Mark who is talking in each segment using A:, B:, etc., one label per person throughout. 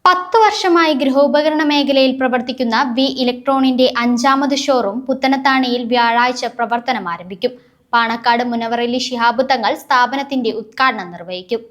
A: 10 വർഷമായി ഗൃഹോപകരണ മേഖലയിൽ പ്രവർത്തിക്കുന്ന വി ഇലക്ട്രോണിന്റെ 5ാമത് ഷോറൂം പുത്തനത്താണിയിൽ വ്യാഴാഴ്ച പ്രവർത്തനം ആരംഭിക്കും. പാണക്കാട് മുനവറലി ശിഹാബ് തങ്ങൾ സ്ഥാപനത്തിന്റെ ഉദ്ഘാടനം നിർവഹിക്കും.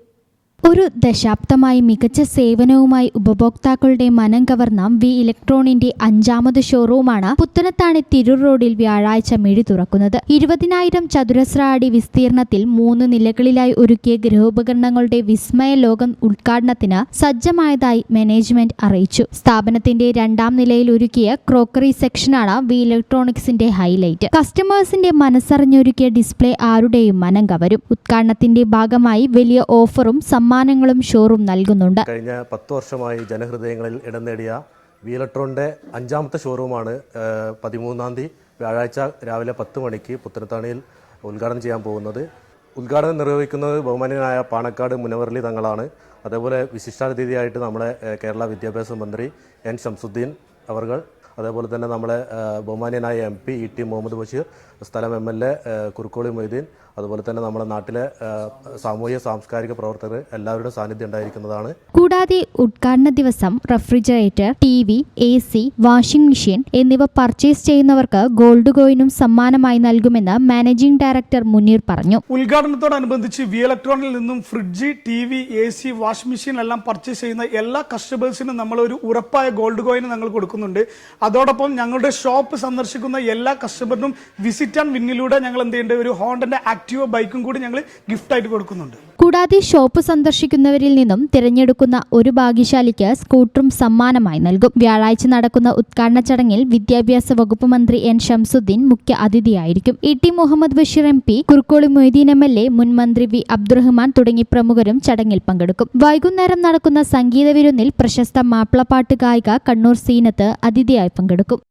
B: ഒരു ദശാബ്ദമായി മികച്ച സേവനവുമായി ഉപഭോക്താക്കളുടെ മനം കവർന്ന വി ഇലക്ട്രോണിന്റെ 5ാമത് ഷോറൂമാണ് പുത്തനത്താണി തിരൂർ റോഡിൽ വ്യാഴാഴ്ച മിഴി തുറക്കുന്നത്. 20,000 ചതുരശ്ര അടി വിസ്തീർണത്തിൽ 3 നിലകളിലായി ഒരുക്കിയ ഗൃഹോപകരണങ്ങളുടെ വിസ്മയ ലോകം ഉദ്ഘാടനത്തിന് സജ്ജമായതായി മാനേജ്മെന്റ് അറിയിച്ചു. സ്ഥാപനത്തിന്റെ 2ാം നിലയിൽ ഒരുക്കിയ ക്രോക്കറി സെക്ഷനാണ് വി ഇലക്ട്രോണിക്സിന്റെ ഹൈലൈറ്റ്. കസ്റ്റമേഴ്സിന്റെ മനസ്സറിഞ്ഞൊരുക്കിയ ഡിസ്പ്ലേ ആരുടെയും മനം കവരും. ഉദ്ഘാടനത്തിന്റെ ഭാഗമായി വലിയ ഓഫറും സമ്മാനങ്ങളും ഷോറൂം നൽകുന്നുണ്ട്.
C: കഴിഞ്ഞ 10 വർഷമായി ജനഹൃദയങ്ങളിൽ ഇടം നേടിയ വി ഇലക്ട്രോണിന്റെ 5ാമത്തെ ഷോറൂമാണ് 13-ാം തീയതി വ്യാഴാഴ്ച രാവിലെ 10 മണിക്ക് പുത്തനത്താണിയിൽ ഉദ്ഘാടനം ചെയ്യാൻ പോകുന്നത്. ഉദ്ഘാടനം നിർവഹിക്കുന്നത് ബഹുമാന്യനായ പാണക്കാട് മുനവറലി തങ്ങളാണ്. അതേപോലെ വിശിഷ്ടാതിഥിയായിട്ട് നമ്മുടെ കേരള വിദ്യാഭ്യാസ മന്ത്രി എൻ ശംസുദ്ദീൻ അവർകൾ, അതേപോലെ തന്നെ നമ്മളെ ബഹുമാന്യനായ MP E.T. മുഹമ്മദ് ബഷീർ, സ്ഥലം MLA കുറുക്കോളി മൊയ്തീൻ, അതുപോലെ തന്നെ നമ്മുടെ നാട്ടിലെ സാമൂഹ്യ സാംസ്കാരിക പ്രവർത്തകർ എല്ലാവരുടെ സാന്നിധ്യം ഉണ്ടായിരിക്കുന്നതാണ്.
B: കൂടാതെ ഉദ്ഘാടന ദിവസം refrigerator, TV, AC, washing machine എന്നിവ പർച്ചേസ് ചെയ്യുന്നവർക്ക് ഗോൾഡ് കോയിനും സമ്മാനമായി നൽകുമെന്ന് മാനേജിംഗ് ഡയറക്ടർ മുനീർ പറഞ്ഞു.
D: ഉദ്ഘാടനത്തോടനുബന്ധിച്ച് വി ഇലക്ട്രോണിൽ നിന്നും fridge, TV, AC, washing machine എല്ലാം പർച്ചേസ് ചെയ്യുന്ന എല്ലാ കസ്റ്റമേഴ്സിനും നമ്മൾ ഒരു ഉറപ്പായ ഗോൾഡ് കോയിന് ഞങ്ങൾ കൊടുക്കുന്നുണ്ട്. അതോടൊപ്പം ഞങ്ങളുടെ ഷോപ്പ് സന്ദർശിക്കുന്ന എല്ലാ കസ്റ്റമറിനും വിസിറ്റ് ആൻഡ് വിന്നിലൂടെ ഞങ്ങൾ എന്ത് ചെയ്യുന്നുണ്ട്, ഒരു ഹോണ്ടന്റെ ആക്റ്റീവ ബൈക്കും കൂടി ഞങ്ങൾ ഗിഫ്റ്റ് ആയിട്ട് കൊടുക്കുന്നുണ്ട്.
B: കൂടാതെ ഷോപ്പ് സന്ദർശിക്കുന്നവരിൽ നിന്നും തിരഞ്ഞെടുക്കുന്ന ഒരു ഭാഗ്യശാലിക്ക് സ്കൂട്ടറും സമ്മാനമായി നൽകും. വ്യാഴാഴ്ച നടക്കുന്ന ഉദ്ഘാടന ചടങ്ങിൽ വിദ്യാഭ്യാസ വകുപ്പ് മന്ത്രി എൻ ശംസുദ്ദീൻ മുഖ്യ അതിഥിയായിരിക്കും. E.T. Muhammad Basheer MP, Kurukkoli Moideen MLA, മുൻ മന്ത്രി V. അബ്ദുറഹ്മാൻ തുടങ്ങി പ്രമുഖരും ചടങ്ങിൽ പങ്കെടുക്കും. വൈകുന്നേരം നടക്കുന്ന സംഗീത വിരുന്നിൽ പ്രശസ്ത മാപ്പിളപ്പാട്ട് ഗായിക കണ്ണൂർ സീനത്ത് അതിഥിയായി പങ്കെടുക്കും.